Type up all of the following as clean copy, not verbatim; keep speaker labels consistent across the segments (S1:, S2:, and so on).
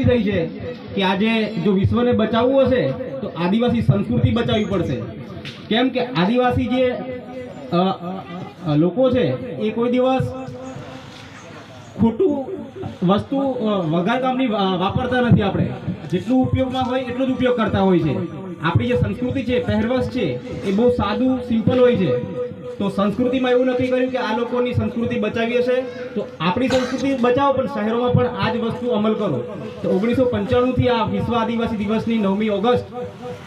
S1: ઊભી થઈ છે કે આજે જો વિશ્વને બચાવવું હશે તો આદિવાસી સંસ્કૃતિ બચાવવી પડશે। કેમ કે આદિવાસી જે લોકો છે એ કોઈ દિવસ ખોટું વસ્તુ વગર કામની વાપરતા નથી। આપણે જેટલું ઉપયોગમાં હોય એટલો જ ઉપયોગ કરતા હોય છે। આપણી જે સંસ્કૃતિ છે, પહેરવેશ છે, એ બહુ સાદું સિમ્પલ હોય છે। તો સંસ્કૃતિમાં એવું નક્કી કર્યું કે આ લોકોની સંસ્કૃતિ બચાવી હશે તો આપણી સંસ્કૃતિ બચાવો, પણ શહેરોમાં પણ આ જ વસ્તુ અમલ કરો। તો 1995થી આ વિશ્વ આદિવાસી દિવસની 9મી ઓગસ્ટ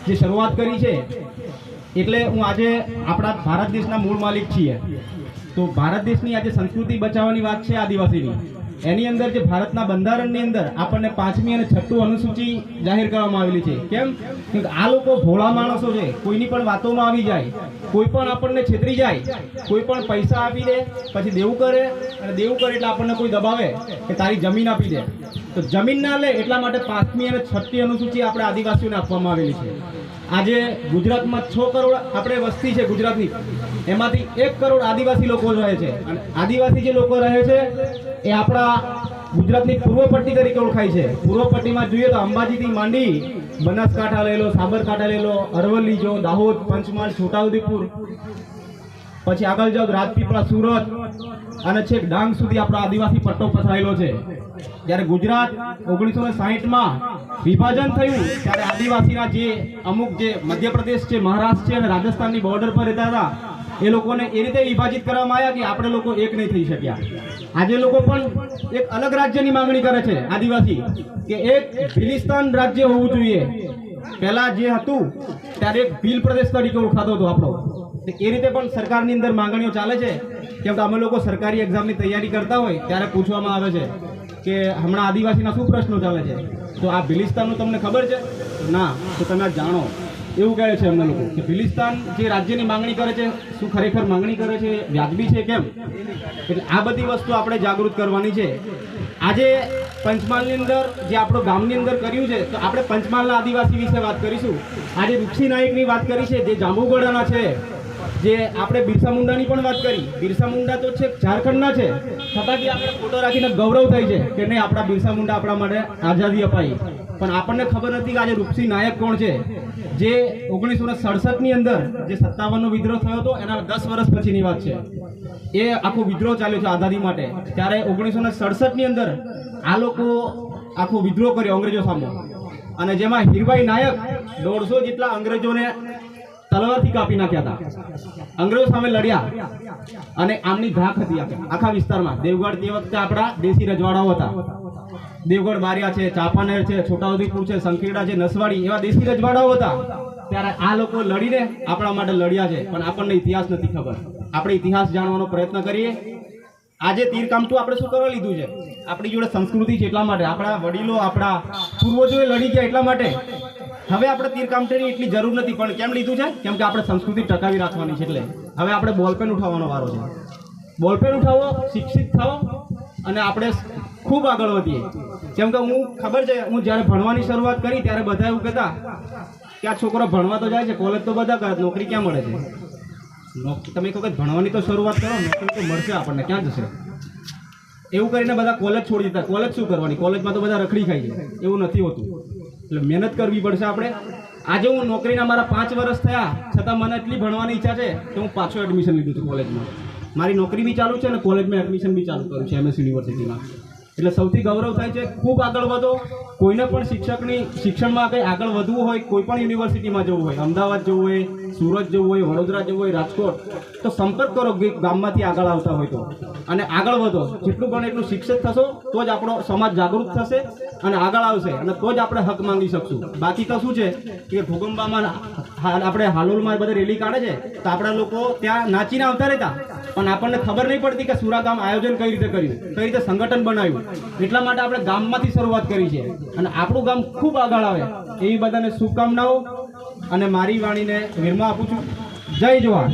S1: જે શરૂઆત કરી છે, એટલે હું આજે આપણા ભારત દેશના મૂળ માલિક છીએ। તો ભારત દેશની આજે સંસ્કૃતિ બચાવવાની વાત છે આદિવાસીની, એની અંદર જે ભારતના બંધારણની અંદર આપણને 5મી અને 6ઠ્ઠું અનુસૂચિ જાહેર કરવામાં આવેલી છે। કેમ કે આ લોકો ભોળા માણસો છે, કોઈની પણ વાતોમાં આવી જાય, કોઈ પણ આપણને છેતરી જાય, કોઈ પણ પૈસા આપી દે પછી દેવું કરે, અને દેવું કરે એટલે આપણને કોઈ દબાવે કે તારી જમીન આપી દે, તો જમીન ના લે એટલા માટે 5મી અને 6ઠ્ઠી અનુસૂચિ આપણે આદિવાસીઓને આપવામાં આવેલી છે। આજે ગુજરાતમાં 6 કરોડ આપણે વસ્તી છે ગુજરાતની, એમાંથી 1 કરોડ આદિવાસી લોકો રહે છે। અને આદિવાસી જે લોકો રહે છે એ આપણા ગુજરાતની પૂર્વ પટ્ટી તરીકે ઓળખાય છે। પૂર્વ પટ્ટીમાં જોઈએ તો અંબાજીથી માંડી બનાસકાંઠા લઈ લો, સાબરકાંઠા લઈ લો, અરવલ્લી જો, દાહોદ, પંચમહાલ, છોટાઉદેપુર, પછી આગળ જાઓ રાજપીપળા, સુરત અને છેક ડાંગ સુધી આપણો આદિવાસી પટ્ટો પથરાયેલો છે। જ્યારે ગુજરાત 1960માં વિભાજન થયું ત્યારે આદિવાસીના જે અમુક જે મધ્યપ્રદેશ છે, મહારાષ્ટ્ર છે અને રાજસ્થાનની બોર્ડર પર રહેતા હતા એ લોકોને એ રીતે વિભાજિત કરવામાં આવ્યા કે આપણે લોકો એક નહીં થઈ શક્યા। આજે લોકો પણ એક અલગ રાજ્યની માંગણી કરે છે આદિવાસી, કે એક ભીલિસ્તાન રાજ્ય હોવું જોઈએ। પહેલા જે હતું ત્યારે એક ભીલ પ્રદેશ તરીકે ઓળખાતો હતો આપણો, એ રીતે પણ સરકારની અંદર માંગણીઓ ચાલે છે। કેમ કે અમે લોકો સરકારી એક્ઝામની તૈયારી કરતા હોય ત્યારે પૂછવામાં આવે છે કે હમણાં આદિવાસીના શું પ્રશ્નો ચાલે છે, તો આ ભીલિસ્તાનનું તમને ખબર છે? ના, તો તમે આ જાણો એવું કહે છે અમને લોકો કે ભીલિસ્તાન જે રાજ્યની માંગણી કરે છે શું ખરેખર માંગણી કરે છે, વ્યાજબી છે કેમ? એટલે આ બધી વસ્તુ આપણે જાગૃત કરવાની છે। આજે પંચમહાલની અંદર જે આપણો ગામની અંદર કર્યું છે, તો આપણે પંચમહાલના આદિવાસી વિશે વાત કરીશું। આજે રૂપસી નાયકની વાત કરી છે, જે જાંબુગઢના છે, જે આપણે બિરસા મુંડાની પણ વાત કરી। બિરસા મુંડા તો છે ઝારખંડના છે, છતાં બી આપણે ફોટો રાખીને ગૌરવ થાય છે કે નહીં આપણા બિરસા મુંડા આપણા માટે આઝાદી અપાઈ। પણ આપણને ખબર નથી કે આજે રૂપસી નાયક કોણ છે, જે 1967ની અંદર જે 57નો વિદ્રોહ થયો હતો એના 10 વર્ષ પછીની વાત છે। એ આખો વિદ્રોહ ચાલ્યો છે આઝાદી માટે, ત્યારે 1967ની અંદર આ લોકો આખો વિદ્રોહ કર્યો અંગ્રેજો સામે, અને જેમાં હીરભાઈ નાયક 150 જેટલા અંગ્રેજોને તલવારથી કાપી નાખ્યા હતા। અંગ્રેજો સામે લડ્યા અને આમની ધાક હતી આખા વિસ્તારમાં। દેવગઢ તે વખતે આપણા દેશી રજવાડાઓ હતા, દેવગઢ બારિયા છે, ચાંપાનેર છે, છોટાઉદેપુર છે, સંખેડા છે, નસવાડી, એવા દેશી રજવાડાઓ હતા। ત્યારે આ લોકો લડીને આપણા માટે લડ્યા છે, પણ આપણને ઇતિહાસ નથી ખબર। આપણે ઇતિહાસ જાણવાનો પ્રયત્ન કરીએ। આજે તીરકામઠું આપણે શું કરવા લીધું છે? આપણી જોડે સંસ્કૃતિ છે એટલા માટે, આપણા વડીલો આપણા પૂર્વજોએ લડી ગયા એટલા માટે। હવે આપણે તીરકામઠીની એટલી જરૂર નથી, પણ કેમ લીધું છે? કેમ કે આપણે સંસ્કૃતિ ટકાવી રાખવાની છે। એટલે હવે આપણે બોલપેન ઉઠાવવાનો વારો છે। બોલપેન ઉઠાવો, શિક્ષિત થાઓ અને આપણે ખૂબ આગળ વધીએ। કેમ કે હું ખબર છે, હું જ્યારે ભણવાની શરૂઆત કરી ત્યારે બધા એવું કહેતા કે આ છોકરો ભણવા તો જાય છે, કોલેજ તો બધા કરે, નોકરી ક્યાં મળે છે? તમે એક વખત ભણવાની તો શરૂઆત કરો, નોકરી તો મળશે આપણને, ક્યાં જશે? એવું કરીને બધા કોલેજ છોડી દીધા। કોલેજ શું કરવાની? કોલેજમાં તો બધા રખડી ખાઈ જાય, એવું નથી હોતું। એટલે મહેનત કરવી પડશે આપણે। આજે હું નોકરીના મારા 5 વર્ષ થયા છતાં મને એટલી ભણવાની ઈચ્છા છે કે હું પાછો એડમિશન લીધું છું કોલેજમાં। મારી નોકરી બી ચાલુ છે અને કોલેજમાં એડમિશન બી ચાલુ કર્યું છે MS યુનિવર્સિટીમાં। એટલે સૌથી ગૌરવ થાય છે, ખૂબ આગળ વધો। કોઈને પણ શિક્ષણમાં કંઈ આગળ વધવું હોય, કોઈ પણ યુનિવર્સિટીમાં જવું હોય, અમદાવાદ જવું હોય, સુરત જવું હોય, વડોદરા જવું હોય, રાજકોટ, તો સંપર્ક કરો ગામમાંથી આગળ આવતા હોય તો, અને આગળ વધો। જેટલું પણ એટલું શિક્ષિત થશો તો જ આપણો સમાજ જાગૃત થશે અને આગળ આવશે, અને તો જ આપણે હક માંગી શકશું। બાકી તો શું છે કે ભૂકંપમાં આપણે હાલોલમાં બધા રેલી કાઢે છે તો આપણા લોકો ત્યાં નાચીને આવતા રહેતા, પણ આપણને ખબર નહીં પડતી કે સુરા ગામ આયોજન કઈ રીતે કર્યું, કઈ રીતે સંગઠન બનાવ્યું। એટલા માટે આપણે ગામમાંથી શરૂઆત કરી છે અને આપણું ગામ ખૂબ આગળ આવે એવી બધાને શુભકામનાઓ અને મારી વાણીને વિરમા આપું છું। જય જવાહર।